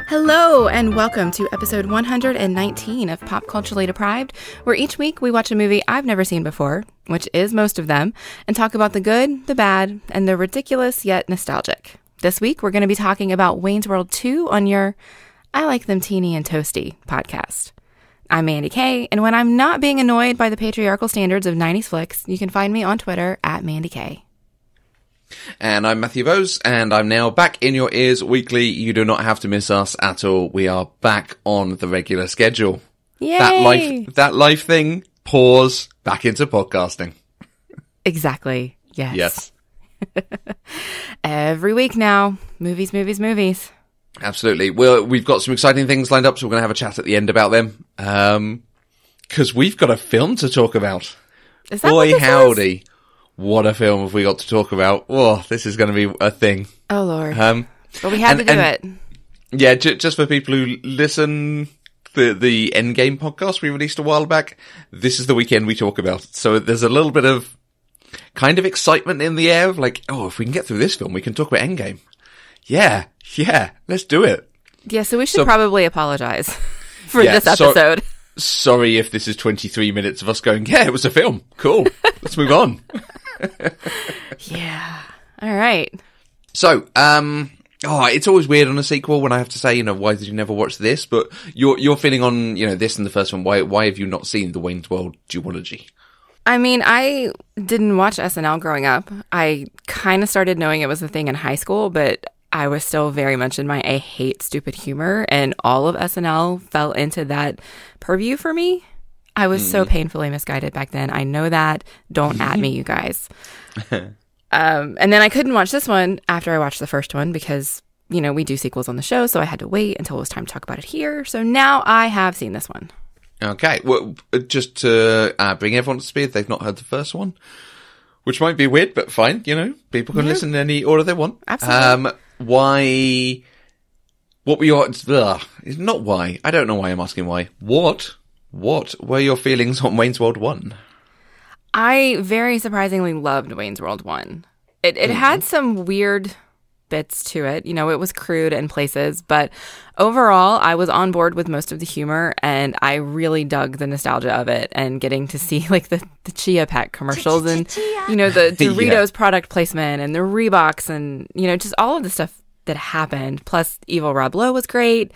Hello, and welcome to episode 119 of Pop Culturally Deprived, where each week we watch a movie I've never seen before, which is most of them, and talk about the good, the bad, and the ridiculous yet nostalgic. This week we're going to be talking about Wayne's World 2 on your I Like Them Teeny and Toasty podcast. I'm Mandi Kaye, and when I'm not being annoyed by the patriarchal standards of 90s flicks, you can find me on Twitter at Mandi Kaye. And I'm Matthew Bose, and I'm now back in your ears weekly. You do not have to miss us at all. We are back on the regular schedule. Yay! That life thing, pause, back into podcasting. Exactly. Yes. Yes. Every week now. Movies. Absolutely. Well, we've got some exciting things lined up, so we're going to have a chat at the end about them. Because we've got a film to talk about. Is that Boy, what this howdy. is? What a film have we got to talk about. Oh, this is going to be a thing. Oh, Lord. But we had to do it. Yeah, just for people who listen, the Endgame podcast we released a while back, this is the weekend we talk about. So there's a little bit of kind of excitement in the air of like, oh, if we can get through this film, we can talk about Endgame. Yeah, let's do it. Yeah, so we should probably apologize for this episode. Sorry if this is 23 minutes of us going, yeah, it was a film. Cool. Let's move on. Yeah. All right. So, it's always weird on a sequel when I have to say, why did you never watch this? But you're feeling on, this and the first one. Why have you not seen the Wayne's World duology? I mean, I didn't watch SNL growing up. I kind of started knowing it was a thing in high school, but I was still very much in my I hate stupid humor, and all of SNL fell into that purview for me. I was so painfully misguided back then. I know that. Don't at me, you guys. And then I couldn't watch this one after I watched the first one because, we do sequels on the show, so I had to wait until it was time to talk about it here. So now I have seen this one. Okay. Well, just to bring everyone to speed, they've not heard the first one, which might be weird, but fine. People can listen in any order they want. Absolutely. Why? What were your? Not why. I don't know why I'm asking why. What were your feelings on Wayne's World 1? I very surprisingly loved Wayne's World 1. It had some weird bits to it. It was crude in places, but overall, I was on board with most of the humor, and I really dug the nostalgia of it and getting to see like the Chia Pet commercials and, the Doritos product placement and the Reeboks and, just all of the stuff that happened. Plus, Evil Rob Lowe was great.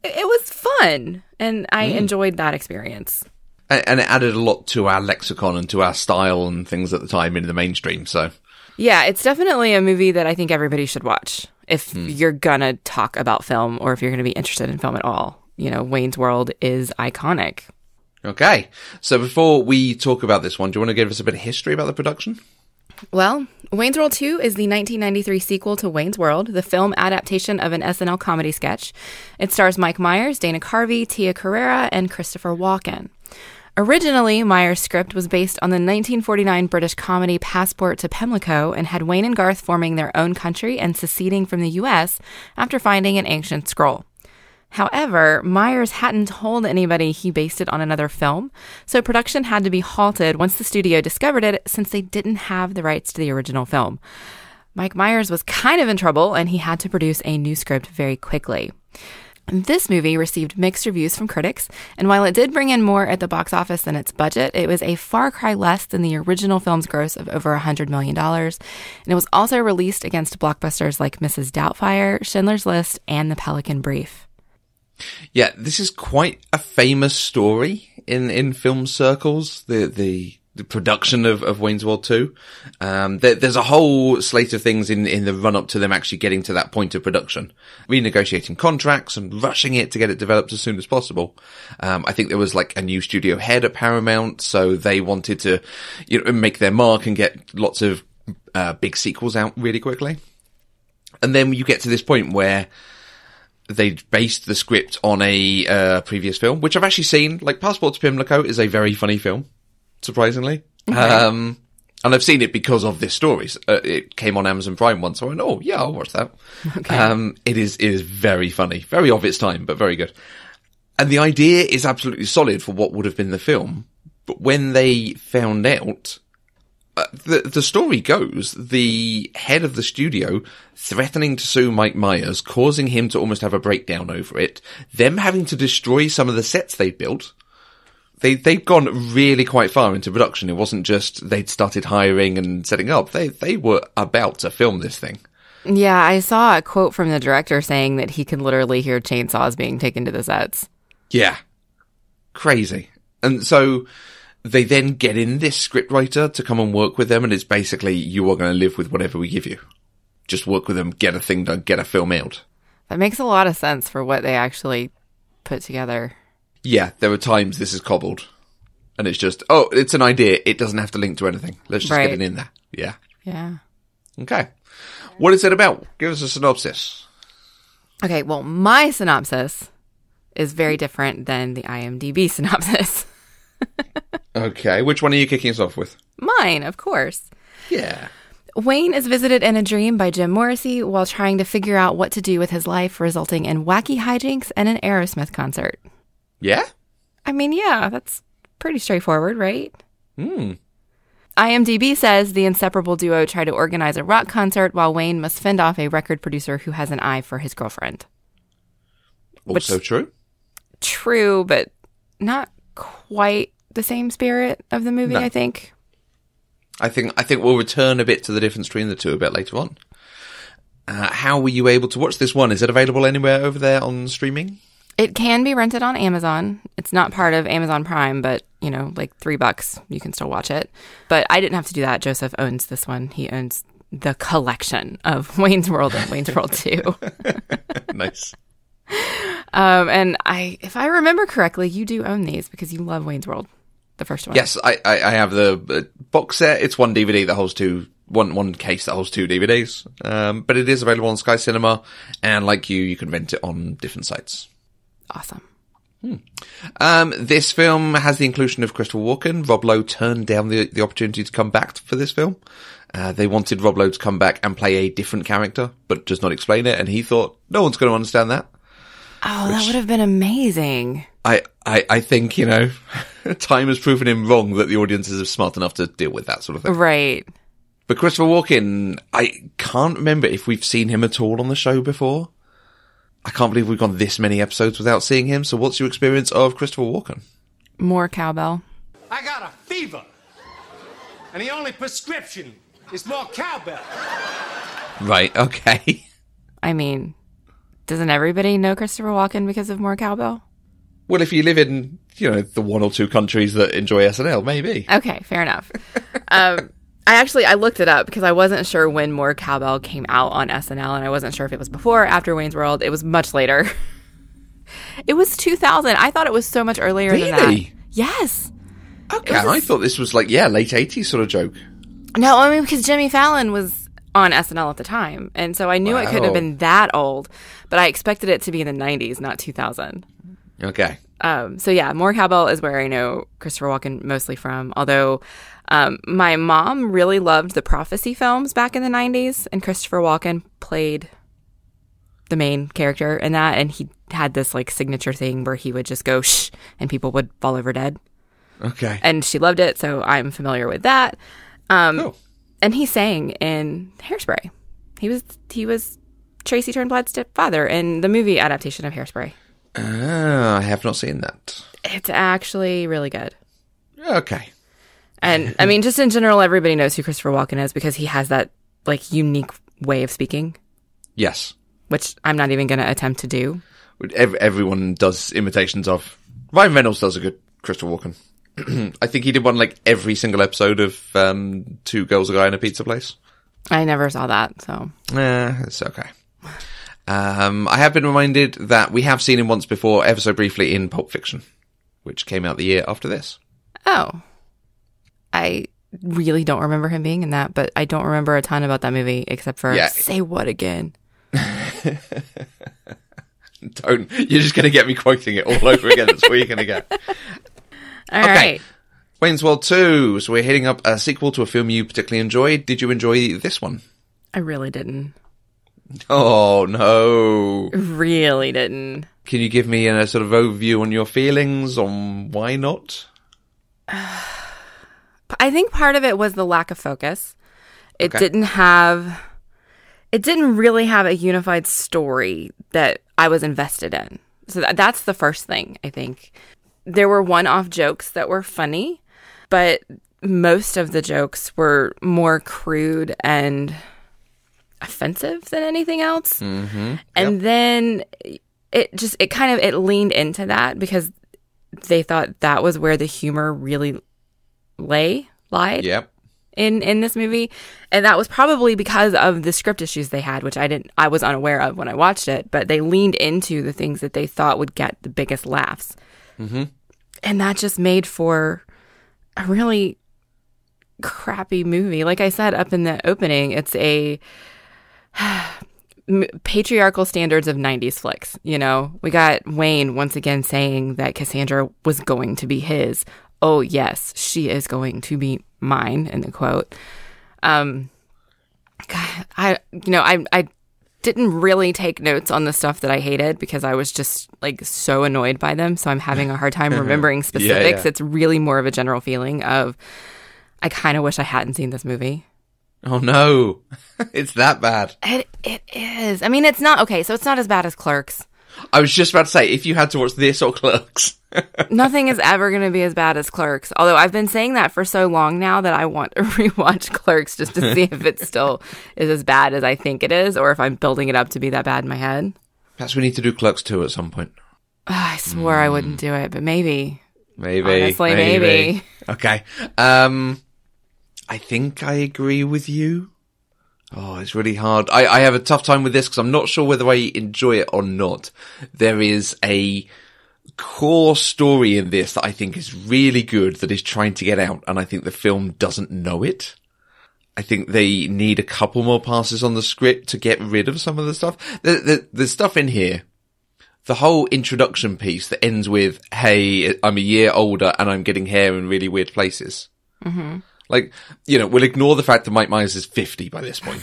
It was fun, and I enjoyed that experience. And it added a lot to our lexicon and to our style and things at the time in the mainstream, so... Yeah, it's definitely a movie that I think everybody should watch if you're gonna talk about film or if you're gonna be interested in film at all. Wayne's World is iconic. Okay, so before we talk about this one, do you want to give us a bit of history about the production? Well, Wayne's World 2 is the 1993 sequel to Wayne's World, the film adaptation of an SNL comedy sketch. It stars Mike Myers, Dana Carvey, Tia Carrere, and Christopher Walken. Originally, Myers' script was based on the 1949 British comedy Passport to Pimlico and had Wayne and Garth forming their own country and seceding from the U.S. after finding an ancient scroll. However, Myers hadn't told anybody he based it on another film, so production had to be halted once the studio discovered it since they didn't have the rights to the original film. Mike Myers was kind of in trouble, and he had to produce a new script very quickly. This movie received mixed reviews from critics, and while it did bring in more at the box office than its budget, it was a far cry less than the original film's gross of over $100 million, and it was also released against blockbusters like Mrs. Doubtfire, Schindler's List, and The Pelican Brief. Yeah, this is quite a famous story in film circles, the production of Wayne's World 2. There's a whole slate of things in the run-up to them actually getting to that point of production. Renegotiating contracts and rushing it to get it developed as soon as possible. I think there was like a new studio head at Paramount, so they wanted to make their mark and get lots of big sequels out really quickly. And then you get to this point where they based the script on a previous film, which I've actually seen. Like, Passport to Pimlico is a very funny film, surprisingly. Okay. And I've seen it because of this story. It came on Amazon Prime once, so I went, oh, yeah, I'll watch that. Okay. It is very funny. Very of its time, but very good. And the idea is absolutely solid for what would have been the film. But when they found out The story goes, the head of the studio threatening to sue Mike Myers, causing him to almost have a breakdown over it, them having to destroy some of the sets they built. They'd gone really quite far into production. It wasn't just they'd started hiring and setting up. They were about to film this thing. Yeah, I saw a quote from the director saying that he could literally hear chainsaws being taken to the sets. Yeah. Crazy. And so they then get in this scriptwriter to come and work with them, and it's basically, you are going to live with whatever we give you. Just work with them, get a thing done, get a film out. That makes a lot of sense for what they actually put together. Yeah, there are times this is cobbled. And it's just, oh, it's an idea. It doesn't have to link to anything. Let's just get it in there. Yeah. Yeah. Okay. What is it about? Give us a synopsis. Okay, well, my synopsis is very different than the IMDb synopsis. Okay, which one are you kicking us off with? Mine, of course. Yeah. Wayne is visited in a dream by Jim Morrissey while trying to figure out what to do with his life, resulting in wacky hijinks and an Aerosmith concert. Yeah? I mean, yeah, that's pretty straightforward, right? Hmm. IMDb says the inseparable duo try to organize a rock concert while Wayne must fend off a record producer who has an eye for his girlfriend. Also true? True, but not quite the same spirit of the movie, no. I think. I think we'll return a bit to the difference between the two a bit later on. How were you able to watch this one? Is it available anywhere over there on streaming? It can be rented on Amazon. It's not part of Amazon Prime, but, you know, like $3, you can still watch it. But I didn't have to do that. Joseph owns this one. He owns the collection of Wayne's World and Wayne's World 2. Nice. And if I remember correctly, you do own these because you love Wayne's World, the first one. Yes, I have the box set. It's one DVD that holds one case that holds 2 DVDs. But it is available on Sky Cinema, and like you can rent it on different sites. Awesome. This film has the inclusion of Christopher Walken. Rob Lowe turned down the opportunity to come back for this film. They wanted Rob Lowe to come back and play a different character, but just not explain it. And he thought, no one's going to understand that. Oh, that would have been amazing. I think, you know, time has proven him wrong that the audiences are smart enough to deal with that sort of thing. Right. But Christopher Walken, I can't remember if we've seen him at all on the show before. I can't believe we've gone this many episodes without seeing him. So what's your experience of Christopher Walken? More cowbell. I got a fever. And the only prescription is more cowbell. Right, okay. I mean, doesn't everybody know Christopher Walken because of More Cowbell? Well, if you live in, you know, the 1 or 2 countries that enjoy SNL, maybe. Okay, fair enough. I looked it up because I wasn't sure when More Cowbell came out on SNL, and I wasn't sure if it was before or after Wayne's World. It was much later. It was 2000. I thought it was so much earlier than that. Really? Yes. Okay, I thought this was like, late 80s sort of joke. No, I mean, because Jimmy Fallon was on SNL at the time, and so I knew it couldn't have been that old, but I expected it to be in the 90s, not 2000. Okay. So yeah, More Cowbell is where I know Christopher Walken mostly from, although my mom really loved the Prophecy films back in the 90s, and Christopher Walken played the main character in that, and he had this like signature thing where he would just go shh, and people would fall over dead. Okay. And she loved it, so I'm familiar with that. Cool. And he sang in Hairspray. He was Tracy Turnblad's stepfather in the movie adaptation of Hairspray. I have not seen that. It's actually really good. Okay. And I mean, just in general, everybody knows who Christopher Walken is because he has that like unique way of speaking. Yes. Which I'm not even going to attempt to do. Everyone does imitations of. Ryan Reynolds does a good Christopher Walken. I think he did one like every single episode of 2 Girls, a Guy in a Pizza Place. I never saw that, so. It's okay. I have been reminded that we have seen him once before, ever so briefly, in Pulp Fiction, which came out the year after this. Oh. I really don't remember him being in that, but I don't remember a ton about that movie except for say what again? Don't. You're just going to get me quoting it all over again. That's where you're going to go. All right. Wayne's World 2. So we're hitting up a sequel to a film you particularly enjoyed. Did you enjoy this one? I really didn't. Oh, no. Really didn't. Can you give me a sort of overview on your feelings on why not? I I think part of it was the lack of focus. It didn't really have a unified story that I was invested in. So that's the first thing, I think. There were one-off jokes that were funny, but most of the jokes were more crude and offensive than anything else. Mm-hmm. And then it leaned into that because they thought that was where the humor really lied. Yep. In this movie, and that was probably because of the script issues they had, which I was unaware of when I watched it, but they leaned into the things that they thought would get the biggest laughs. Mm-hmm. And that just made for a really crappy movie. Like I said up in the opening, it's a patriarchal standards of 90s flicks. You know, we got Wayne once again saying that Cassandra was going to be his. Oh yes, she is going to be mine, in the quote. I didn't really take notes on the stuff that I hated because I was just like so annoyed by them. So I'm having a hard time remembering specifics. Yeah. It's really more of a general feeling of, I kind of wish I hadn't seen this movie. Oh no, it's that bad. It is. I mean, it's not, okay, so it's not as bad as Clerks. I was just about to say, if you had to watch this or Clerks. Nothing is ever going to be as bad as Clerks. Although I've been saying that for so long now that I want to rewatch Clerks just to see if it still is as bad as I think it is, or if I'm building it up to be that bad in my head. Perhaps we need to do Clerks 2 at some point. I swore I wouldn't do it, but maybe. Honestly, maybe. Okay. I think I agree with you. Oh, it's really hard. I have a tough time with this because I'm not sure whether I enjoy it or not. There is a core story in this that I think is really good that is trying to get out, and I think the film doesn't know it. I think they need a couple more passes on the script to get rid of some of the stuff. There's stuff in here. The whole introduction piece that ends with, hey, I'm a year older and I'm getting hair in really weird places. Mm-hmm. Like, you know, we'll ignore the fact that Mike Myers is 50 by this point.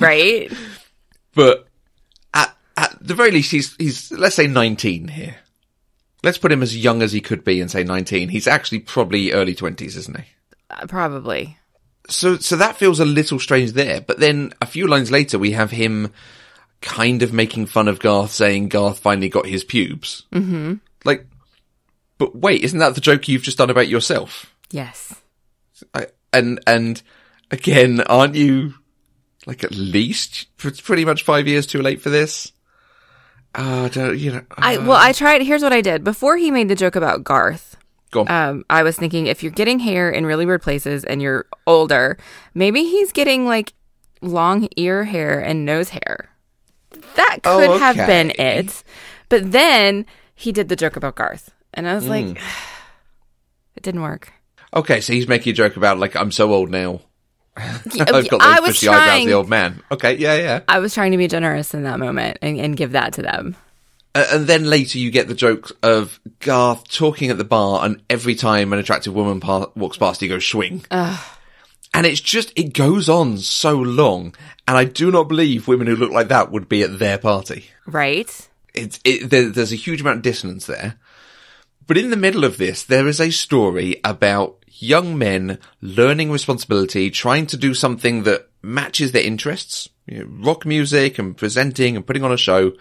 Right. But at the very least, he's, let's say 19 here. Let's put him as young as he could be and say 19. He's actually probably early 20s, isn't he? Probably. So that feels a little strange there. But then a few lines later, we have him kind of making fun of Garth, saying Garth finally got his pubes. Mm-hmm. Like, but wait, isn't that the joke you've just done about yourself? Yes. And again, aren't you like at least pretty much 5 years too late for this? I tried. Here's what I did before he made the joke about Garth. Go on. I was thinking, if you're getting hair in really weird places and you're older, maybe he's getting like long ear hair and nose hair. That could have been it. But then he did the joke about Garth, and I was like, it didn't work. Okay, so he's making a joke about, like, I'm so old now. I've got those bushy eyebrows, the old man. Okay, yeah. I was trying to be generous in that moment and give that to them. And then later you get the joke of Garth talking at the bar, and every time an attractive woman walks past, he goes, swing. And it's just, it goes on so long, and I do not believe women who look like that would be at their party. Right. There's a huge amount of dissonance there. But in the middle of this, there is a story about young men learning responsibility, trying to do something that matches their interests, you know, rock music and presenting and putting on a show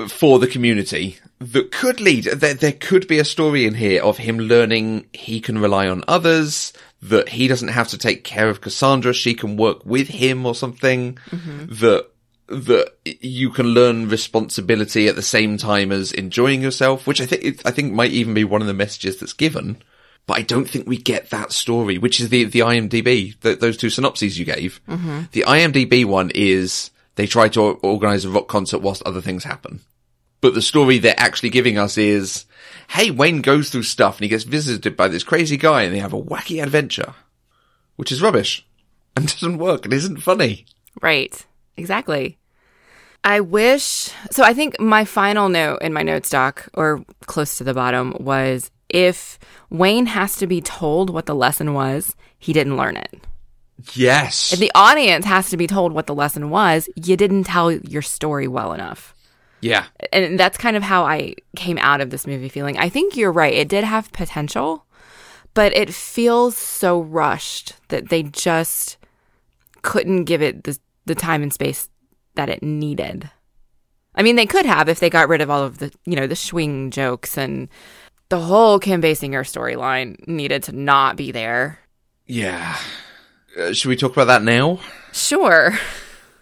for the community that could lead. There could be a story in here of him learning he can rely on others, that he doesn't have to take care of Cassandra, she can work with him or something, that you can learn responsibility at the same time as enjoying yourself, which I think might even be one of the messages that's given. But I don't think we get that story, which is the IMDb, those two synopses you gave. Mm-hmm. The IMDb one is they try to organize a rock concert whilst other things happen. But the story they're actually giving us is, hey, Wayne goes through stuff and he gets visited by this crazy guy and they have a wacky adventure, which is rubbish and doesn't work and isn't funny. Right. Exactly. I think my final note in my notes doc, or close to the bottom, was if Wayne has to be told what the lesson was, he didn't learn it. Yes. If the audience has to be told what the lesson was, you didn't tell your story well enough. Yeah. And that's kind of how I came out of this movie feeling. I think you're right. It did have potential, But it feels so rushed that they just couldn't give it the time and space that it needed. I mean, they could have if they got rid of all of the, the swing jokes, and the whole Kim Basinger storyline needed to not be there. Yeah. Should we talk about that now? Sure.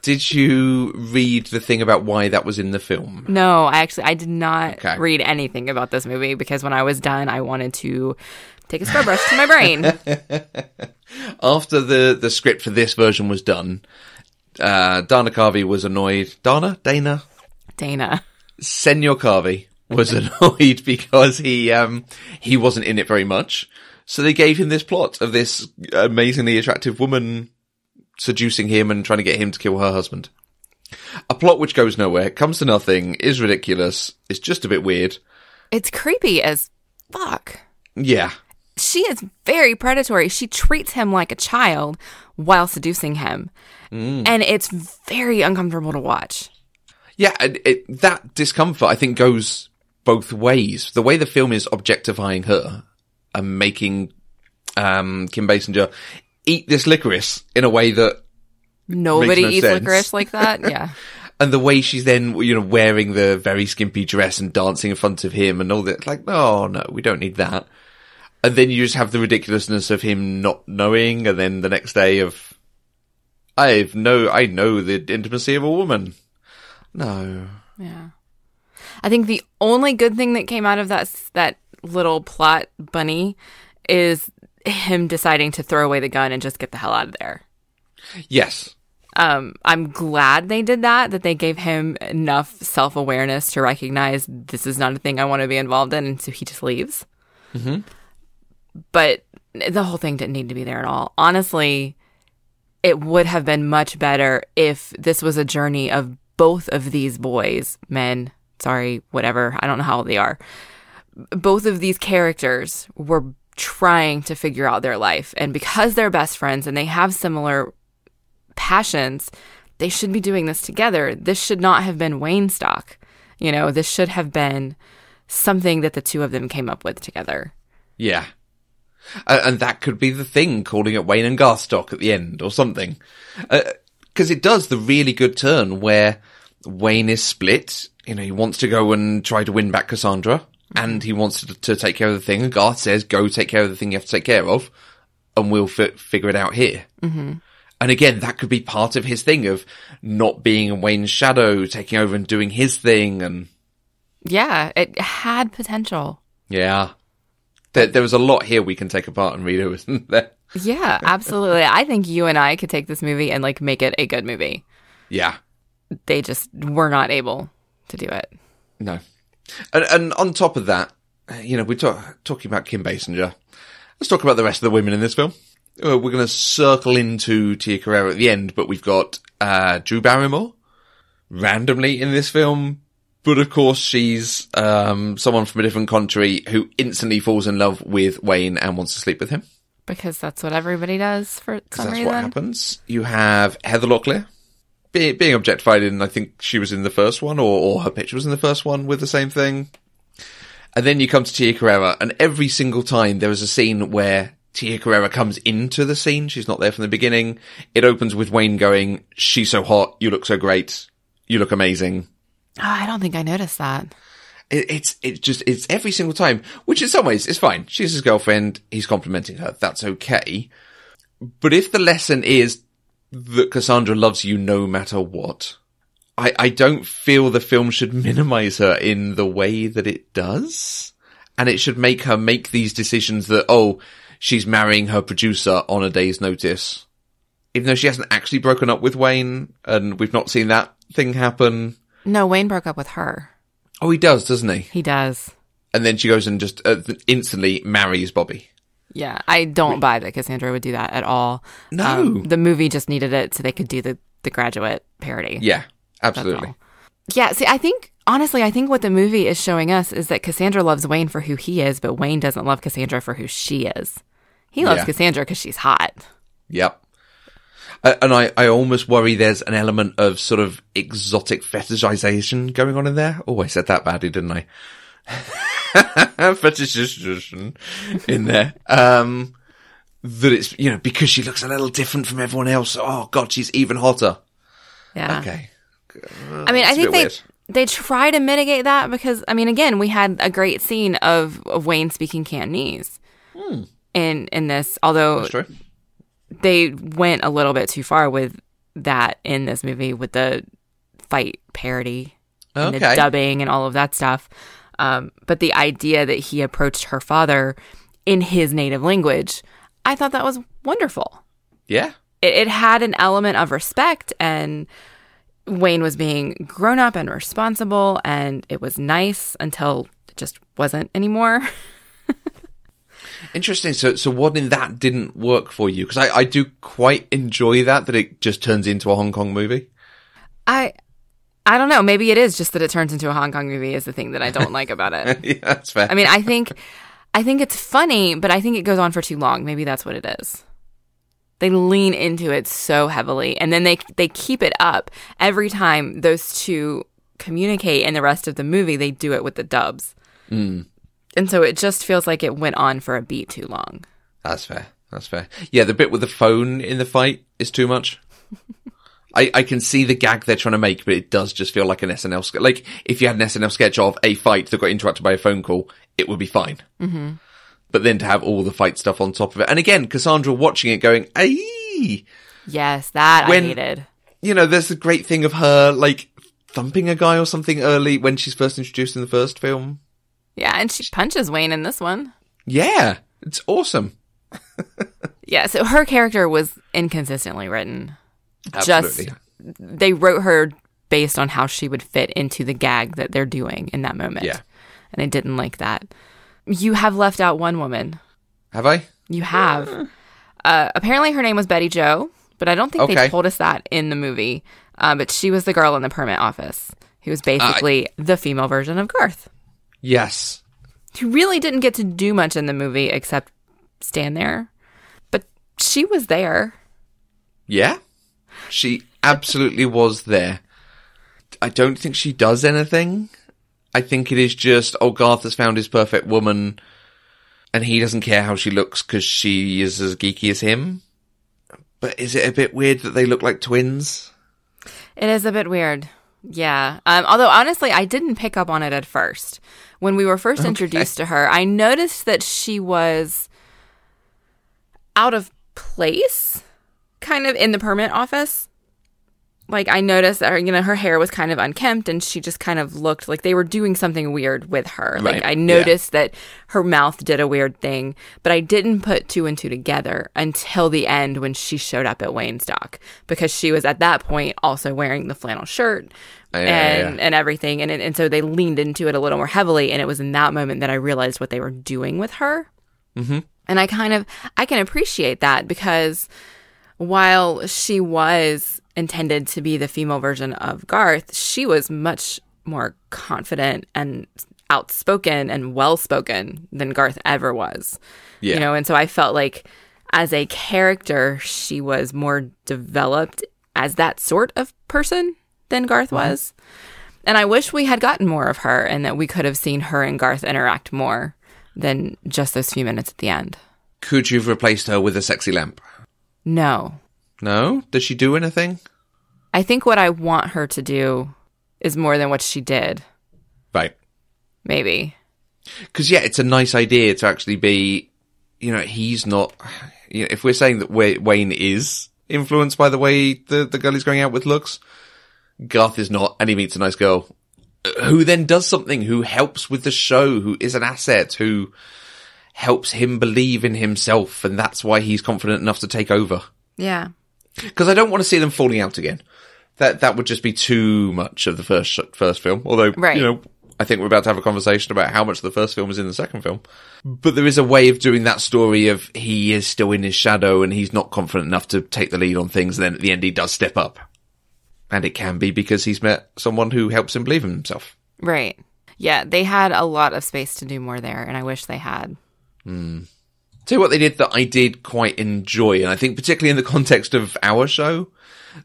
Did you read the thing about why that was in the film? No, I did not read anything about this movie, because when I was done, I wanted to take a scrub brush to my brain. After the script for this version was done, Dana Carvey was annoyed. Dana? Senor Carvey was annoyed because he wasn't in it very much. So they gave him this plot of this amazingly attractive woman seducing him and trying to get him to kill her husband. A plot which goes nowhere, comes to nothing, is ridiculous, it's just a bit weird. It's creepy as fuck. Yeah. She is very predatory. She treats him like a child while seducing him. And it's very uncomfortable to watch. Yeah, that discomfort, I think, goes both ways. The way the film is objectifying her and making Kim Basinger eat this licorice in a way that nobody makes no eats sense. licorice like that. Yeah. And the way she's then, wearing the very skimpy dress and dancing in front of him and all that. Like, oh, no, we don't need that. And then you just have the ridiculousness of him not knowing, and then the next day of, I know the intimacy of a woman. No. Yeah. I think the only good thing that came out of that little plot bunny is him deciding to throw away the gun and just get the hell out of there. Yes. I'm glad they did that they gave him enough self-awareness to recognize this is not a thing I want to be involved in, and so he just leaves. Mm-hmm. But the whole thing didn't need to be there at all. Honestly, it would have been much better if this was a journey of both of these boys, men, sorry, whatever, I don't know how old they are. Both of these characters were trying to figure out their life. And because they're best friends and they have similar passions, they should be doing this together. This should not have been Wayne stock. This should have been something that the two of them came up with together. Yeah. And that could be the thing, calling it Wayne and Garth stock at the end or something. Because it does the really good turn where Wayne is split. He wants to go and try to win back Cassandra, and he wants to take care of the thing. And Garth says, go take care of the thing you have to take care of, and we'll figure it out here. Mm-hmm. And again, that could be part of his thing of not being in Wayne's shadow, taking over and doing his thing. And yeah, it had potential. Yeah. There was a lot here we can take apart and read, isn't there? Yeah, absolutely. I think you and I could take this movie and make it a good movie. Yeah. They just were not able to do it. No. And on top of that, we're talking about Kim Basinger. Let's talk about the rest of the women in this film. We're going to circle into Tia Carrere at the end, but we've got Drew Barrymore randomly in this film. But of course, she's someone from a different country who instantly falls in love with Wayne and wants to sleep with him. Because that's what everybody does for some reason. That's what happens. You have Heather Locklear being objectified in, I think she was in the first one, or her picture was in the first one with the same thing. And then you come to Tia Carrere, and every single time there is a scene where Tia Carrere comes into the scene. She's not there from the beginning. It opens with Wayne going, "She's so hot. You look so great. You look amazing." Oh, I don't think I noticed that. It's every single time, which in some ways is fine. She's his girlfriend. He's complimenting her. That's okay. But if the lesson is that Cassandra loves you no matter what, I don't feel the film should minimize her in the way that it does. And it should make her make these decisions that, she's marrying her producer on a day's notice. Even though she hasn't actually broken up with Wayne, and we've not seen that thing happen. No, Wayne broke up with her. Oh, he does, doesn't he? He does. And then she goes and just instantly marries Bobby. Yeah, I don't buy that Cassandra would do that at all. No. The movie just needed it so they could do the Graduate parody. Yeah, absolutely. Yeah, see, I think what the movie is showing us is that Cassandra loves Wayne for who he is, but Wayne doesn't love Cassandra for who she is. He loves Cassandra because she's hot. Yep. And I almost worry there's an element of sort of exotic fetishization going on in there. Oh, I said that badly, didn't I? fetishization in there. That it's, because she looks a little different from everyone else. Oh God, she's even hotter. Yeah. Okay. I mean, I think they try to mitigate that because, I mean, again, we had a great scene of Wayne speaking Cantonese in this, although That's true. They went a little bit too far with that in this movie with the fight parody and the dubbing and all of that stuff. But the idea that he approached her father in his native language, I thought that was wonderful. Yeah. It had an element of respect, and Wayne was being grown up and responsible, and it was nice until it just wasn't anymore. Interesting. So what in that didn't work for you? Because I do quite enjoy that it just turns into a Hong Kong movie. I don't know. Maybe it is just that it turns into a Hong Kong movie is the thing that I don't like about it. Yeah, that's fair. I mean, I think it's funny, but I think it goes on for too long. Maybe that's what it is. They lean into it so heavily, and then they keep it up every time those two communicate in the rest of the movie. They do it with the dubs. And so it just feels like it went on for a beat too long. That's fair. Yeah, the bit with the phone in the fight is too much. I can see the gag they're trying to make, but it does just feel like an SNL sketch. Like, if you had an SNL sketch of a fight that got interrupted by a phone call, it would be fine. Mm-hmm. But then to have all the fight stuff on top of it. And again, Cassandra watching it going, "Ay!" Yes, I hated. There's the great thing of her, like, thumping a guy or something early when she's first introduced in the first film. Yeah, and she punches Wayne in this one. Yeah, it's awesome. Yeah, so her character was inconsistently written. Absolutely. They wrote her based on how she would fit into the gag that they're doing in that moment. Yeah. And I didn't like that. You have left out one woman. Have I? You have. Apparently her name was Betty Jo, but I don't think they told us that in the movie. But she was the girl in the permit office who was basically the female version of Garth. Yes. Who really didn't get to do much in the movie except stand there. But she was there. Yeah. She absolutely was there. I don't think she does anything. I think it is just, Garth has found his perfect woman and he doesn't care how she looks because she is as geeky as him. But is it a bit weird that they look like twins? It is a bit weird. Yeah. Although, honestly, I didn't pick up on it at first. When we were first introduced to her, I noticed that she was out of place, kind of in the permit office. Like, I noticed that her hair was kind of unkempt, and she just kind of looked like they were doing something weird with her. Right. Like, I noticed that her mouth did a weird thing, but I didn't put two and two together until the end when she showed up at Wayne's dock, because she was at that point also wearing the flannel shirt and everything. And so they leaned into it a little more heavily, and it was in that moment that I realized what they were doing with her. Mm-hmm. And I can appreciate that, because while she was intended to be the female version of Garth, she was much more confident and outspoken and well-spoken than Garth ever was. Yeah. And so I felt like as a character, she was more developed as that sort of person than Garth was. And I wish we had gotten more of her and that we could have seen her and Garth interact more than just those few minutes at the end. Could you have replaced her with a sexy lamp? No. No? Did she do anything? I think what I want her to do is more than what she did. Right. Maybe. Because, yeah, it's a nice idea to actually be, he's not... if we're saying that Wayne is influenced by the way the girl he's going out with looks, Garth is not, and he meets a nice girl who then does something, who helps with the show, who is an asset, who helps him believe in himself, and that's why he's confident enough to take over. Yeah. Because I don't want to see them falling out again. That would just be too much of the first film. Although, right. I think we're about to have a conversation about how much the first film is in the second film. But there is a way of doing that story of he is still in his shadow and he's not confident enough to take the lead on things. And then at the end, he does step up. And it can be because he's met someone who helps him believe in himself. Right. Yeah, they had a lot of space to do more there, and I wish they had. Tell you what they did that I did quite enjoy, and I think particularly in the context of our show,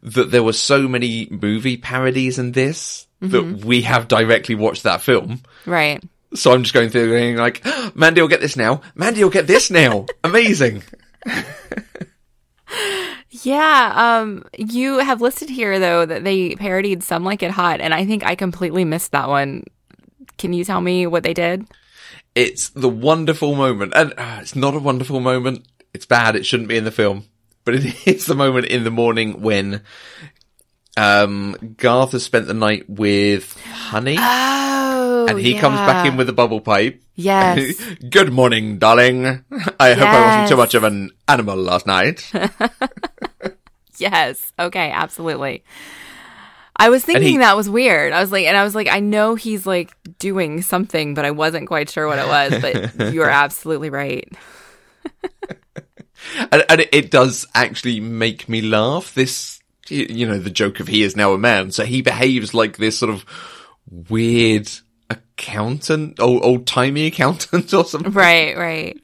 that there were so many movie parodies in this that we have directly watched that film. Right. So I'm just going through going like, Mandy will get this now. Mandy will get this now. Amazing. Yeah, you have listed here, though, that they parodied Some Like It Hot, and I think I completely missed that one. Can you tell me what they did? It's the wonderful moment, and it's not a wonderful moment. It's bad. It shouldn't be in the film. But it is the moment in the morning when Garth has spent the night with Honey. Oh, and he comes back in with a bubble pipe. Yes. Good morning, darling. I hope I wasn't too much of an animal last night. Yes. Okay, absolutely. I was thinking that was weird. I was like, I know he's like doing something, but I wasn't quite sure what it was. But you're absolutely right. And it does actually make me laugh. This, you know, the joke of he is now a man. So he behaves like this sort of weird accountant, old-timey accountant or something. Right.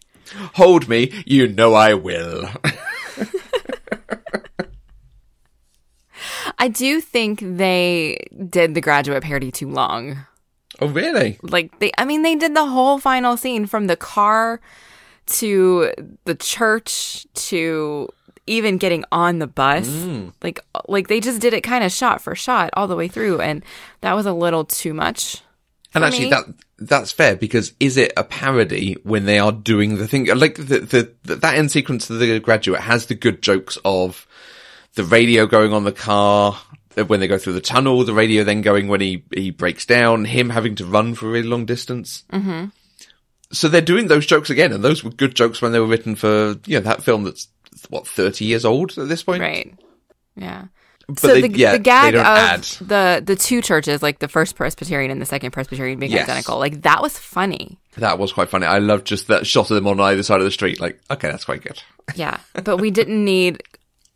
Hold me, you know I will. I do think they did The Graduate parody too long. Oh, really? Like, they did the whole final scene from the car to the church to even getting on the bus. Like they just did it kind of shot for shot all the way through, and that was a little too much. And actually, that's fair, because is it a parody when they are doing the thing? Like that end sequence of The Graduate has the good jokes of the radio going on the car when they go through the tunnel, the radio then going when he breaks down, him having to run for a really long distance. Mm-hmm. So they're doing those jokes again, and those were good jokes when they were written for, you know, that film that's, 30 years old at this point? Right. Yeah. But so the gag they don't of the two churches, like the first Presbyterian and the second Presbyterian being identical, like that was funny. That was quite funny. I loved just that shot of them on either side of the street. Like, okay, that's quite good. Yeah, but we didn't need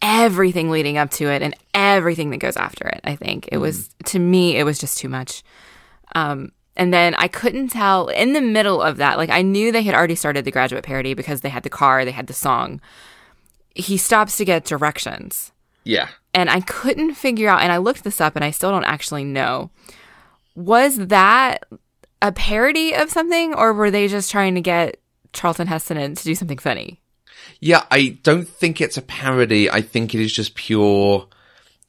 everything leading up to it and everything that goes after it. I think it was, to me, it was just too much. And then I couldn't tell in the middle of that, like I knew they had already started The Graduate parody because they had the car, they had the song. He stops to get directions. Yeah. And I couldn't figure out, and I looked this up and I still don't actually know, was that a parody of something, or were they just trying to get Charlton Heston to do something funny? Yeah, I don't think it's a parody. I think it is just pure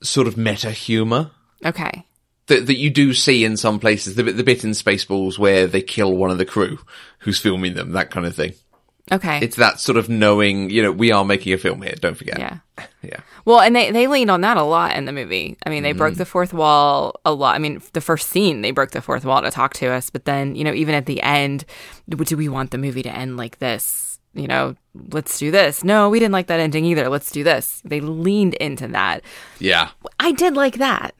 sort of meta humor. Okay. That you do see in some places, the bit in Spaceballs where they kill one of the crew who's filming them, that kind of thing. Okay. It's that sort of knowing, you know, we are making a film here, don't forget. Yeah. Yeah. Well, and they leaned on that a lot in the movie. I mean, they broke the fourth wall a lot. I mean, the first scene, they broke the fourth wall to talk to us. But then, you know, even at the end, do we want the movie to end like this? You know, let's do this. No, we didn't like that ending either. Let's do this. They leaned into that. Yeah. I did like that.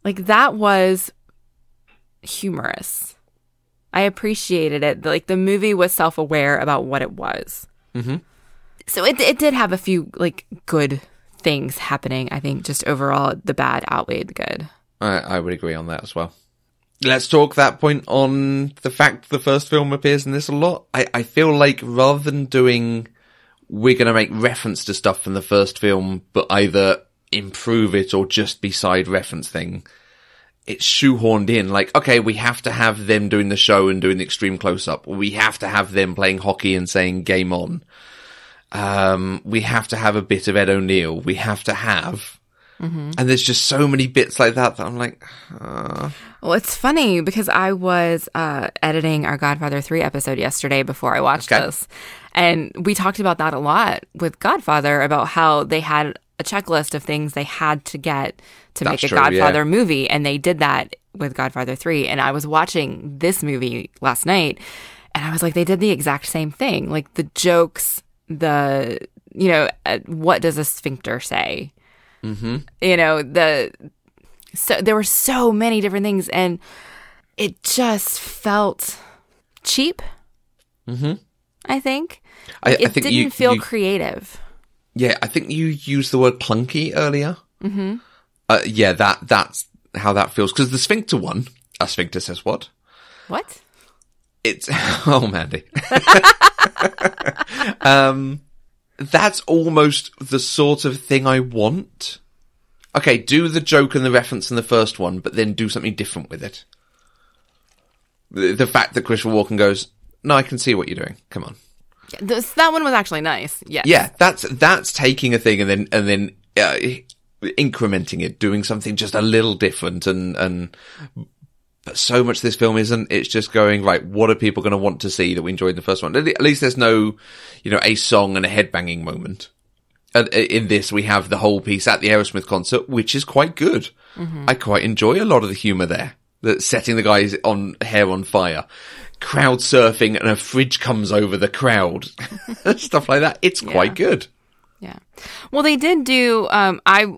Like, that was humorous. I appreciated it. Like, the movie was self-aware about what it was. Mm-hmm. So it did have a few, like, good things happening. I think just overall, the bad outweighed the good. I would agree on that as well. Let's talk that point on the fact the first film appears in this a lot. I feel like rather than doing, we're going to make reference to stuff from the first film, but either improve it or just be side reference thing, it's shoehorned in. Like, okay, we have to have them doing the show and doing the extreme close-up. We have to have them playing hockey and saying game on. We have to have a bit of Ed O'Neill. We have to have... Mm-hmm. And there's just so many bits like that I'm like... Well, it's funny because I was editing our Godfather 3 episode yesterday before I watched this. And we talked about that a lot with Godfather, about how they had a checklist of things they had to get to make a Godfather movie. And they did that with Godfather 3. And I was watching this movie last night and I was like, they did the exact same thing. Like the jokes, what does a sphincter say? Mm-hmm. You know, so there were so many different things, and it just felt cheap. Mm-hmm. I think it didn't feel creative. Yeah, I think you used the word clunky earlier. Mm-hmm. Yeah, that's how that feels. Because the sphincter one, a sphincter says what? What? It's Mandy. That's almost the sort of thing I want. Okay, do the joke and the reference in the first one, but then do something different with it. The fact that Christopher Walken goes, no, I can see what you're doing. Come on. That one was actually nice. Yes. Yeah, that's taking a thing and then incrementing it, doing something just a little different, but so much this film isn't. It's just going, right, what are people going to want to see that we enjoyed in the first one? At least there's no, a song and a headbanging moment. In this, we have the whole piece at the Aerosmith concert, which is quite good. Mm-hmm. I quite enjoy a lot of the humour there. That setting the guy's hair on fire, crowd surfing, and a fridge comes over the crowd, stuff like that. It's quite good. Yeah. Well, they did do. I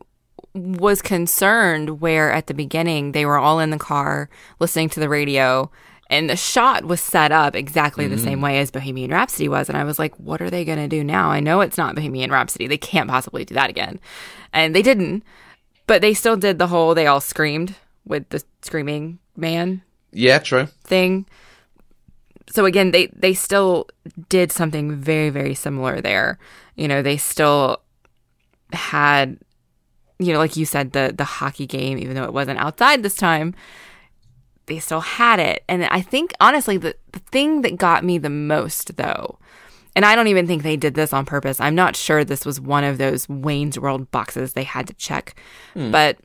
was concerned where at the beginning they were all in the car listening to the radio, and the shot was set up exactly the same way as Bohemian Rhapsody was, and I was like, "What are they going to do now?" I know it's not Bohemian Rhapsody. They can't possibly do that again, and they didn't. But they still did the whole. They all screamed. With the screaming man true thing. So again, they still did something very, very similar there. They still had, like you said, the hockey game, even though it wasn't outside this time, they still had it. And I think, honestly, the thing that got me the most, though, and I don't even think they did this on purpose. I'm not sure this was one of those Wayne's World boxes they had to check. But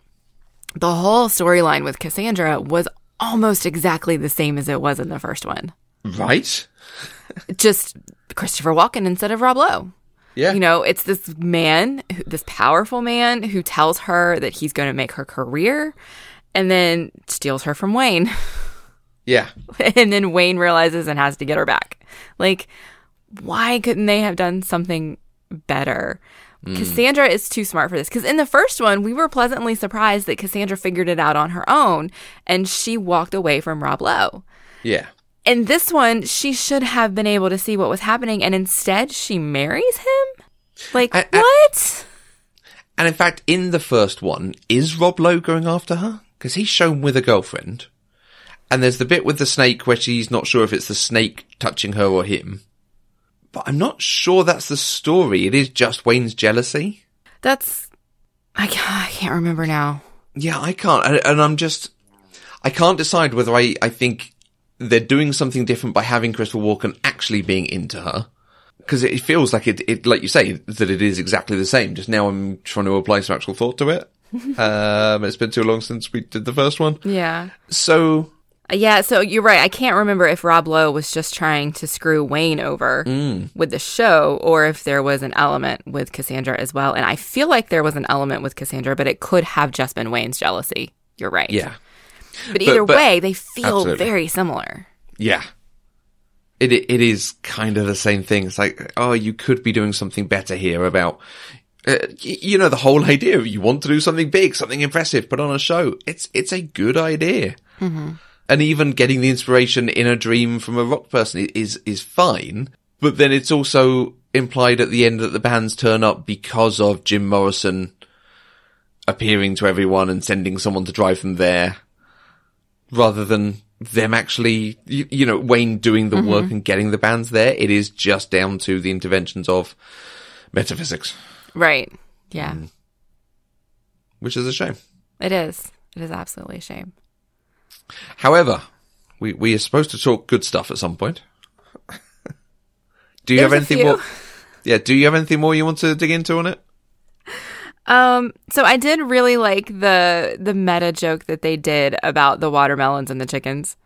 the whole storyline with Cassandra was almost exactly the same as it was in the first one. Right. Just Christopher Walken instead of Rob Lowe. Yeah. It's this man, this powerful man who tells her that he's going to make her career and then steals her from Wayne. Yeah. And then Wayne realizes and has to get her back. Like, why couldn't they have done something better? Cassandra is too smart for this. Because in the first one, we were pleasantly surprised that Cassandra figured it out on her own and she walked away from Rob Lowe. Yeah. In this one, she should have been able to see what was happening, and instead she marries him? Like, what? And in fact, in the first one, is Rob Lowe going after her? Because he's shown with a girlfriend. And there's the bit with the snake where she's not sure if it's the snake touching her or him. But I'm not sure that's the story. It is just Wayne's jealousy. I can't remember now. Yeah, I can't. And I can't decide whether I think they're doing something different by having Christopher Walken actually being into her. Because it feels like it, like you say, that it is exactly the same. Just now I'm trying to apply some actual thought to it. It's been too long since we did the first one. Yeah. So you're right. I can't remember if Rob Lowe was just trying to screw Wayne over with the show or if there was an element with Cassandra as well. And I feel like there was an element with Cassandra, but it could have just been Wayne's jealousy. You're right. Yeah. But either way, they feel absolutely. very similar. Yeah. It is kind of the same thing. It's like, oh, you could be doing something better here about, the whole idea of you want to do something big, something impressive, put on a show. It's a good idea. Mm-hmm. And even getting the inspiration in a dream from a rock person is fine. But then it's also implied at the end that the bands turn up because of Jim Morrison appearing to everyone and sending someone to drive them there, rather than them actually, Wayne doing the work and getting the bands there. It is just down to the interventions of metaphysics. Right. Yeah. Which is a shame. It is. It is absolutely a shame. However, we are supposed to talk good stuff at some point. Do you have anything more? Yeah, do you have anything more you want to dig into on it? So I did really like the meta joke that they did about the watermelons and the chickens.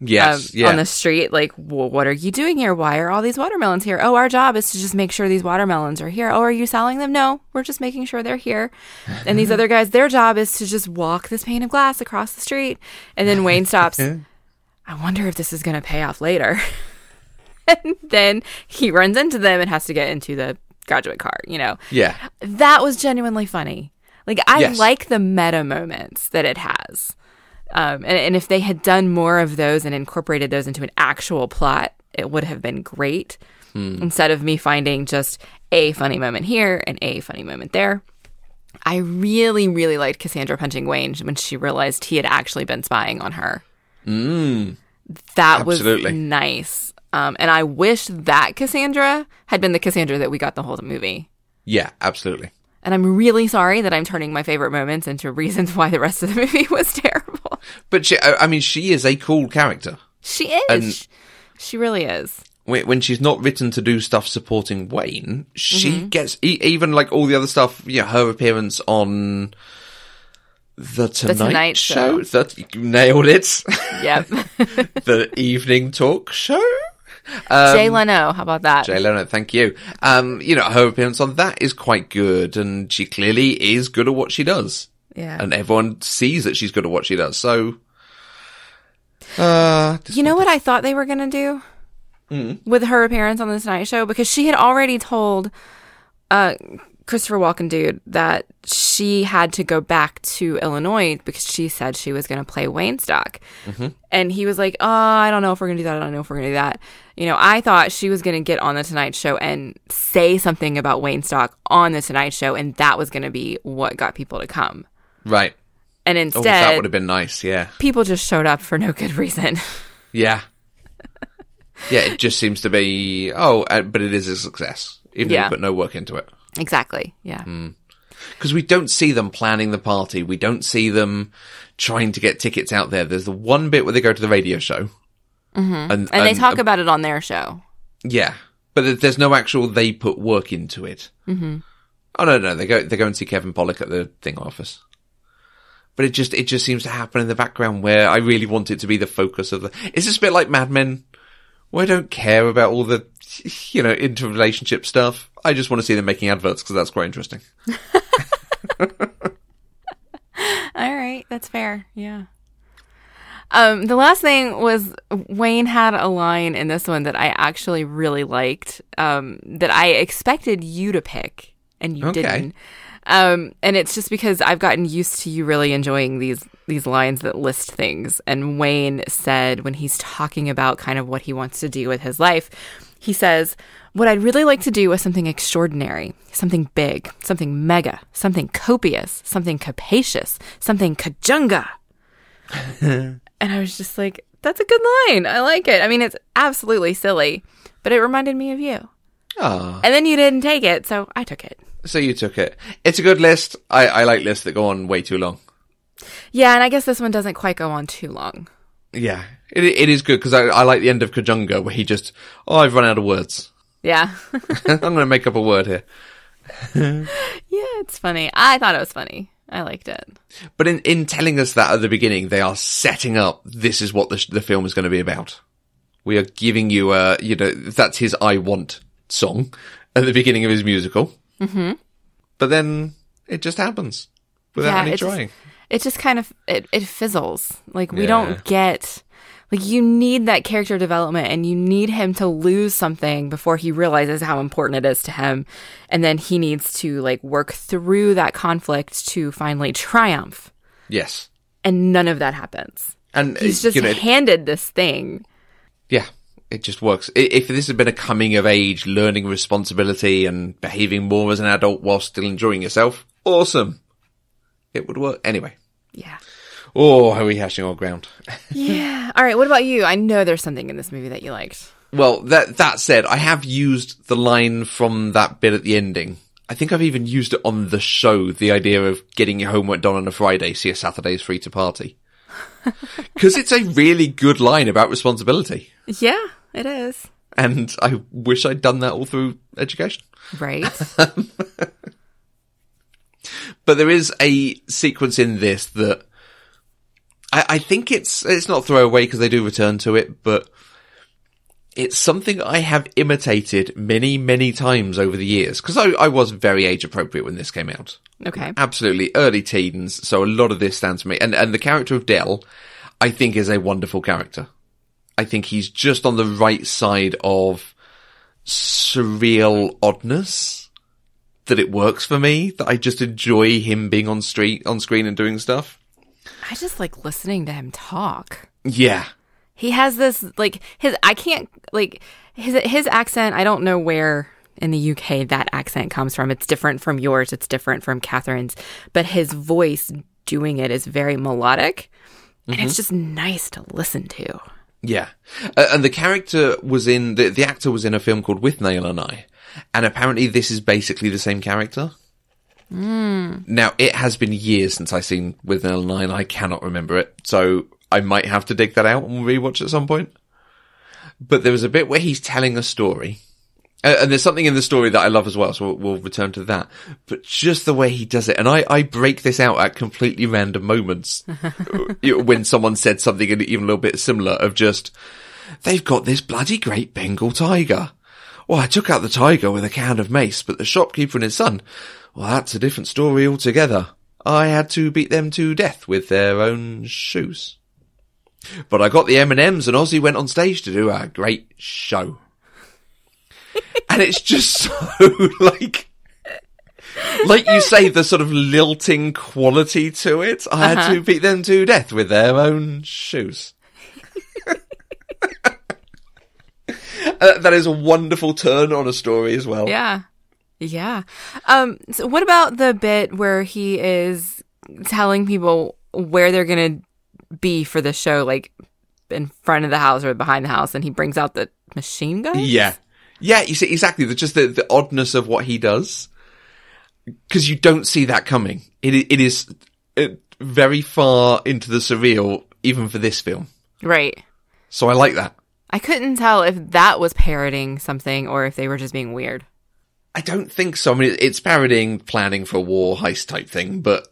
Yes, on the street. Like, well, what are you doing here? Why are all these watermelons here? Oh, our job is to just make sure these watermelons are here. Oh, are you selling them? No, we're just making sure they're here. And these other guys, their job is to just walk this pane of glass across the street. And then Wayne stops. I wonder if this is going to pay off later. And then he runs into them and has to get into the graduate car, Yeah. That was genuinely funny. Like, I like the meta moments that it has. And if they had done more of those and incorporated those into an actual plot, it would have been great. Instead of me finding just a funny moment here and a funny moment there. I really, really liked Cassandra punching Wayne when she realized he had actually been spying on her. That was nice. And I wish that Cassandra had been the Cassandra that we got the whole movie. Yeah, absolutely. And I'm really sorry that I'm turning my favorite moments into reasons why the rest of the movie was terrible. But she is a cool character. She is. And she really is. when she's not written to do stuff supporting Wayne, she gets even like all the other stuff. Her appearance on the Tonight Show. That you nailed it. Yep. The evening talk show. Jay Leno, how about that? Jay Leno, thank you. Her appearance on that is quite good, and she clearly is good at what she does. Yeah. And everyone sees that she's good at what she does. So, you know what I thought they were going to do with her appearance on the Tonight Show? Because she had already told Christopher Walken dude that she had to go back to Illinois because she said she was going to play Wayne Stock. And he was like, I don't know if we're going to do that. I don't know if we're going to do that. I thought she was going to get on the Tonight Show and say something about Wayne Stock on the Tonight Show, and that was going to be what got people to come. Right. And instead, that would have been nice, yeah. People just showed up for no good reason. Yeah. Yeah, it just seems to be, but it is a success, even if you put no work into it. Exactly, yeah. Because we don't see them planning the party. We don't see them trying to get tickets out there. There's the one bit where they go to the radio show. And they talk about it on their show. Yeah. But there's no actual, they put work into it. Oh, no, they go and see Kevin Pollak at the thing office. But it just seems to happen in the background where I really want it to be the focus of the... It's just a bit like Mad Men, where I don't care about all the, interrelationship stuff. I just want to see them making adverts because that's quite interesting. All right, that's fair. Yeah. The last thing was Wayne had a line in this one that I actually really liked, that I expected you to pick, and you didn't. And it's just because I've gotten used to you really enjoying these lines that list things. And Wayne said, when he's talking about kind of what he wants to do with his life, he says, "What I'd really like to do is something extraordinary, something big, something mega, something copious, something capacious, something kajunga." And I was just like, that's a good line. I like it. I mean, it's absolutely silly, but it reminded me of you. Oh. And then you didn't take it, so I took it. So you took it. It's a good list. I like lists that go on way too long. Yeah, and I guess this one doesn't quite go on too long. Yeah, it is good because I like the end of Kajunga where he just, I've run out of words. Yeah. I'm going to make up a word here. Yeah, it's funny. I thought it was funny. I liked it. But in telling us that at the beginning, they are setting up, this is what the film is going to be about. We are giving you that's his I Want song at the beginning of his musical. But then it just happens without any trying. It just kind of, it fizzles. Like, we don't get, like, you need that character development and you need him to lose something before he realizes how important it is to him. And then he needs to, like, work through that conflict to finally triumph. Yes. And none of that happens. And he's just handed this thing. Yeah. It just works. If this had been a coming of age, learning responsibility and behaving more as an adult while still enjoying yourself, awesome. It would work. Anyway. Yeah. Oh, are we hashing our ground? Yeah. All right. What about you? I know there's something in this movie that you liked. Well, that said, I have used the line from that bit at the ending. I think I've even used it on the show, the idea of getting your homework done on a Friday so your Saturday's free to party. Because it's a really good line about responsibility. Yeah, it is. And I wish I'd done that all through education. Right. But there is a sequence in this that I think it's not throwaway because they do return to it, but it's something I have imitated many, many times over the years because I was very age appropriate when this came out. Okay. Absolutely. Early teens. So a lot of this stands for me. And the character of Del, I think, is a wonderful character. I think he's just on the right side of surreal oddness. That it works for me, that I just enjoy him being on screen and doing stuff. I just like listening to him talk. Yeah. He has this, like, his accent, I don't know where in the UK that accent comes from. It's different from yours. It's different from Catherine's. But his voice doing it is very melodic. And it's just nice to listen to. Yeah. And the character was in, the actor was in a film called With Nail and I. And apparently this is basically the same character. Now, it has been years since I've seen With Nail and I cannot remember it. So I might have to dig that out and rewatch at some point. But there was a bit where he's telling a story. And there's something in the story that I love as well, so we'll return to that. But just the way he does it, and I break this out at completely random moments when someone said something even a little bit similar of just, they've got this bloody great Bengal tiger. Well, I took out the tiger with a can of mace, but the shopkeeper and his son, well, that's a different story altogether. I had to beat them to death with their own shoes. But I got the M&Ms and Ozzy went on stage to do a great show. And it's just so, like you say, the sort of lilting quality to it. I had to beat them to death with their own shoes. That is a wonderful turn on a story as well. Yeah. Yeah. So what about the bit where he is telling people where they're going to be for the show, like in front of the house or behind the house, and he brings out the machine gun? Yeah. Yeah, you see, exactly. Just the oddness of what he does. Because you don't see that coming. It is very far into the surreal, even for this film. Right. So I like that. I couldn't tell if that was parroting something or if they were just being weird. I don't think so. I mean, it's parodying planning for a war heist type thing, but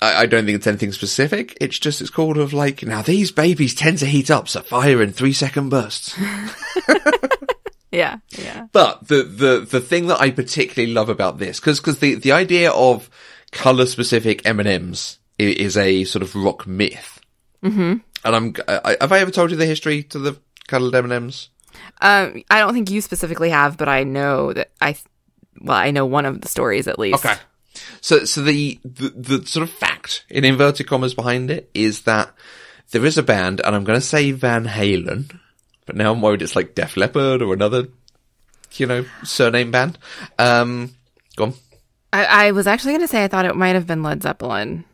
I don't think it's anything specific. It's called of like, now these babies tend to heat up, so fire in 3-second bursts. Yeah, yeah. But the thing that I particularly love about this, because the idea of color specific M&Ms is a sort of rock myth. Mm-hmm. And have I ever told you the history to the colored M&Ms? I don't think you specifically have, but I know that I know one of the stories at least. Okay. So the sort of fact in inverted commas behind it is that there is a band, and I'm going to say Van Halen, but now I'm worried it's like Def Leppard or another, surname band. Go on. I was actually going to say I thought it might have been Led Zeppelin.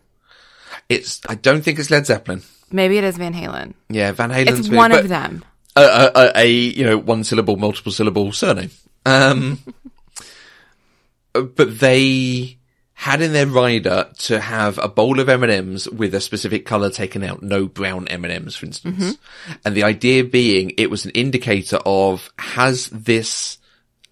I don't think it's Led Zeppelin. Maybe it is Van Halen. Yeah, Van Halen's It's one of them. A one syllable, multiple syllable surname. But they had in their rider to have a bowl of M&Ms with a specific colour taken out, no brown M&Ms, for instance. Mm-hmm. And the idea being it was an indicator of, has this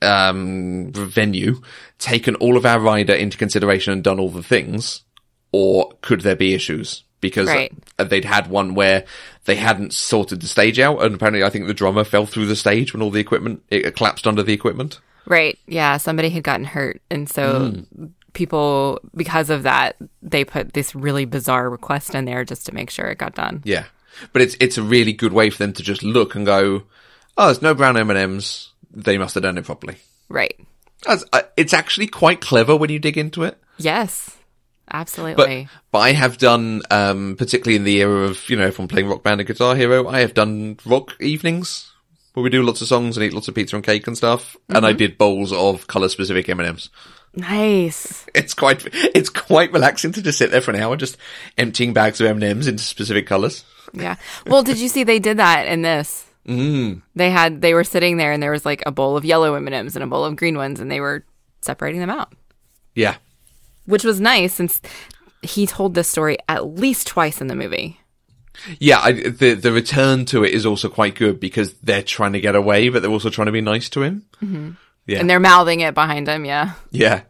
venue taken all of our rider into consideration and done all the things, or could there be issues? Because they'd had one where they hadn't sorted the stage out, and apparently I think the drummer fell through the stage when all the equipment, it collapsed under the equipment. Right, yeah, somebody had gotten hurt, and so people, because of that, they put this really bizarre request in there just to make sure it got done. Yeah, but it's a really good way for them to just look and go, oh, there's no brown M&Ms, they must have done it properly. Right. It's actually quite clever when you dig into it. Yes. Absolutely. But I have done, particularly in the era of, if I'm playing Rock Band and Guitar Hero, I have done rock evenings where we do lots of songs and eat lots of pizza and cake and stuff. Mm-hmm. And I did bowls of colour specific M&Ms. Nice. It's quite relaxing to just sit there for an hour, just emptying bags of M&Ms into specific colours. Yeah. Well, did you see they did that in this? Mm. They were sitting there and there was like a bowl of yellow M&Ms and a bowl of green ones, and they were separating them out. Yeah. Which was nice, since he told this story at least twice in the movie. Yeah, the return to it is also quite good because they're trying to get away, but they're also trying to be nice to him. Mm-hmm. Yeah. And they're mouthing it behind him, yeah. Yeah.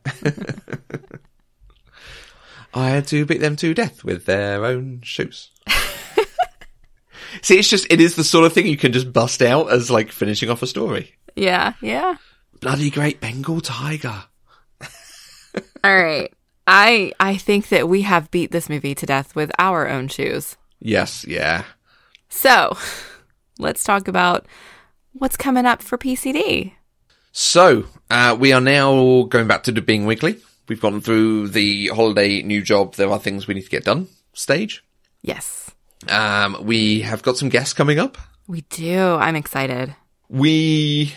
I had to beat them to death with their own shoes. See, it is the sort of thing you can just bust out as like finishing off a story. Yeah, yeah. Bloody great Bengal tiger. All right. I think that we have beat this movie to death with our own shoes. Yes, yeah. So, let's talk about what's coming up for PCD. So, we are now going back to being weekly. We've gone through the holiday, new job, there are things we need to get done stage. Yes. We have got some guests coming up. We do. I'm excited. We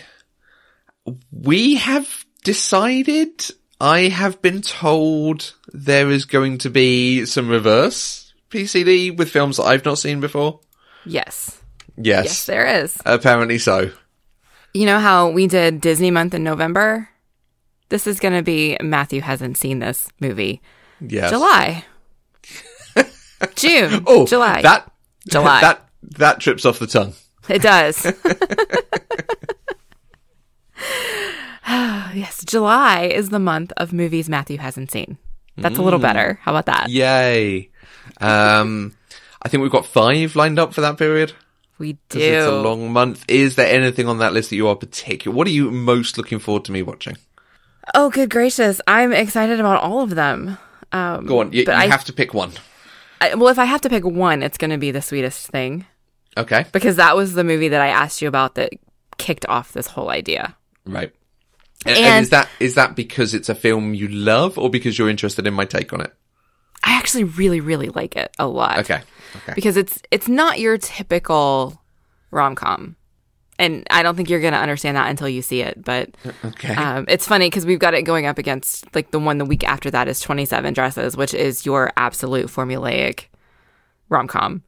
have decided... I have been told there is going to be some reverse PCD with films that I've not seen before. Yes. Yes. Yes, there is. Apparently so. You know how we did Disney month in November? This is going to be Matthew hasn't seen this movie. Yes. July. June. Oh, July. July. That trips off the tongue. It does. Yes, July is the month of movies Matthew hasn't seen. That's a little better. How about that? Yay. I think we've got 5 lined up for that period. We do. It's a long month. Is there anything on that list that you are particular? What are you most looking forward to me watching? Oh, good gracious. I'm excited about all of them. Go on. You have to pick one. Well, if I have to pick one, it's going to be The Sweetest Thing. Okay. Because that was the movie that I asked you about that kicked off this whole idea. Right. And is that because it's a film you love or because you're interested in my take on it? I actually really, really like it a lot. Okay. Because it's not your typical rom-com. And I don't think you're going to understand that until you see it. But okay. It's funny because we've got it going up against, like, the one the week after that is 27 Dresses, which is your absolute formulaic rom-com.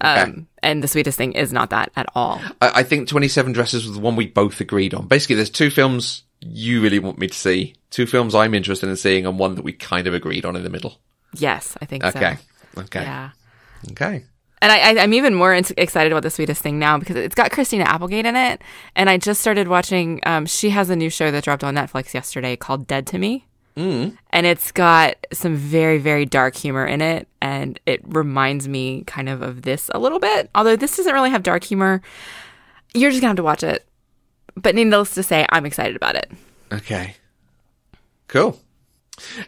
Okay. And The Sweetest Thing is not that at all. I think 27 Dresses was the one we both agreed on. Basically, there's 2 films you really want me to see, 2 films I'm interested in seeing, and one that we kind of agreed on in the middle. Yes, I think so. Okay. Yeah. Okay. And I'm even more excited about The Sweetest Thing now because it's got Christina Applegate in it. And I just started watching, she has a new show that dropped on Netflix yesterday called Dead to Me. And it's got some very, very dark humor in it. And it reminds me kind of this a little bit. Although this doesn't really have dark humor. You're just going to have to watch it. But needless to say, I'm excited about it. Okay. Cool.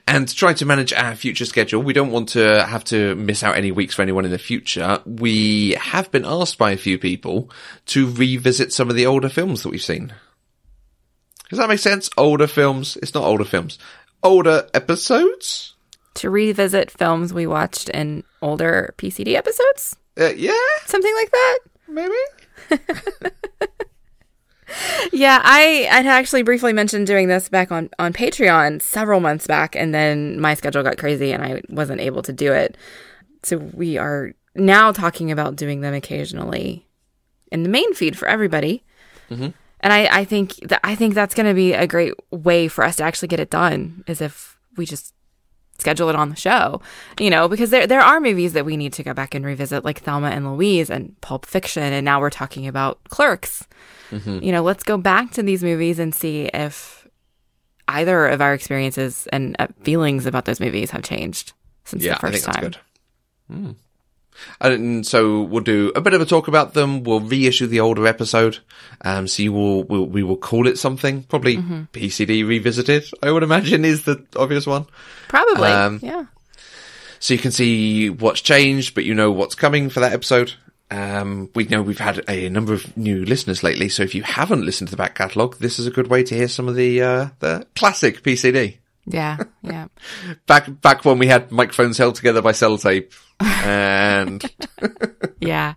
And trying to manage our future schedule, we don't want to have to miss out any weeks for anyone in the future. We have been asked by a few people to revisit some of the older films that we've seen. Does that make sense? Older films. It's not older films. Older episodes? To revisit films we watched in older PCD episodes? Yeah. Something like that? Maybe. Yeah, I had actually briefly mentioned doing this back on Patreon several months back, and then my schedule got crazy and I wasn't able to do it. So we are now talking about doing them occasionally in the main feed for everybody. Mm-hmm. And I think that's going to be a great way for us to actually get it done, is if we just schedule it on the show, because there are movies that we need to go back and revisit, like Thelma and Louise and Pulp Fiction, and now we're talking about Clerks. Mm-hmm. Let's go back to these movies and see if either of our experiences and feelings about those movies have changed since the first time. Yeah, I think that's good. And so we'll do a bit of a talk about them. We'll reissue the older episode. So we will call it something. Probably PCD Revisited, I would imagine, is the obvious one. Probably, yeah. So you can see what's changed, but you know what's coming for that episode. We know we've had a number of new listeners lately, so if you haven't listened to the back catalogue, this is a good way to hear some of the classic PCD. Yeah. Back when we had microphones held together by sellotape, and yeah,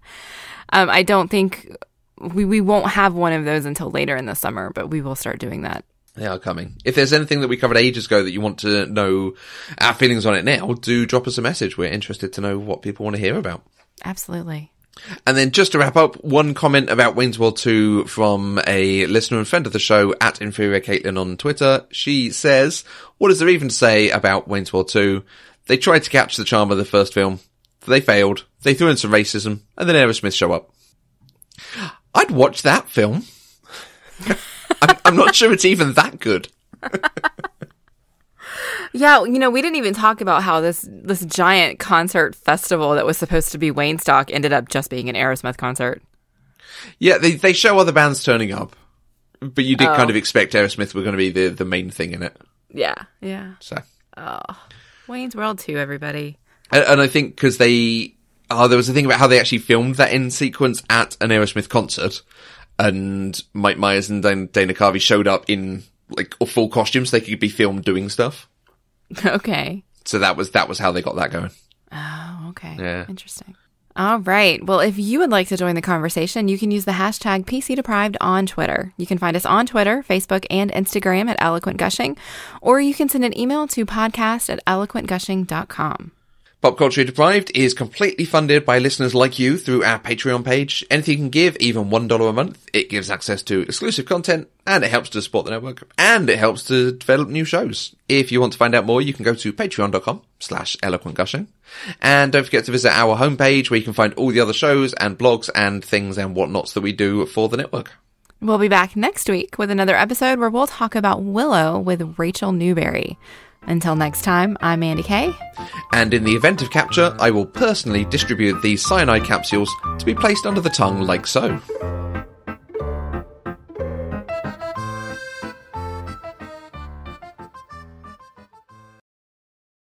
I don't think we won't have one of those until later in the summer, but we will start doing that. They are coming. If there's anything that we covered ages ago that you want to know our feelings on it now, do drop us a message. We're interested to know what people want to hear about. Absolutely. And then just to wrap up, one comment about Wayne's World 2 from a listener and friend of the show at Inferior Caitlin on Twitter. She says, what is there even to say about Wayne's World 2? They tried to capture the charm of the first film. They failed. They threw in some racism, and then Aerosmith show up. I'd watch that film. I'm not sure it's even that good. Yeah, we didn't even talk about how this giant concert festival that was supposed to be Waynestock ended up just being an Aerosmith concert. Yeah, they show other bands turning up, but you did kind of expect Aerosmith were going to be the main thing in it. Yeah. So. Wayne's World 2, everybody. And I think because there was a thing about how they actually filmed that end sequence at an Aerosmith concert, and Mike Myers and Dana Carvey showed up in like full costumes so they could be filmed doing stuff. Okay. So that was how they got that going. Oh, okay. Yeah. Interesting. All right. Well, if you would like to join the conversation, you can use the hashtag PCDeprived on Twitter. You can find us on Twitter, Facebook, and Instagram at Eloquent Gushing, or you can send an email to podcast@eloquentgushing.com. Pop Culture Deprived is completely funded by listeners like you through our Patreon page. Anything you can give, even $1 a month, it gives access to exclusive content, and it helps to support the network, and it helps to develop new shows. If you want to find out more, you can go to patreon.com/eloquentgushing. And don't forget to visit our homepage where you can find all the other shows and blogs and things and whatnots that we do for the network. We'll be back next week with another episode where we'll talk about Willow with Rachel Newberry. Until next time, I'm Mandi Kaye. And in the event of capture, I will personally distribute these cyanide capsules to be placed under the tongue like so.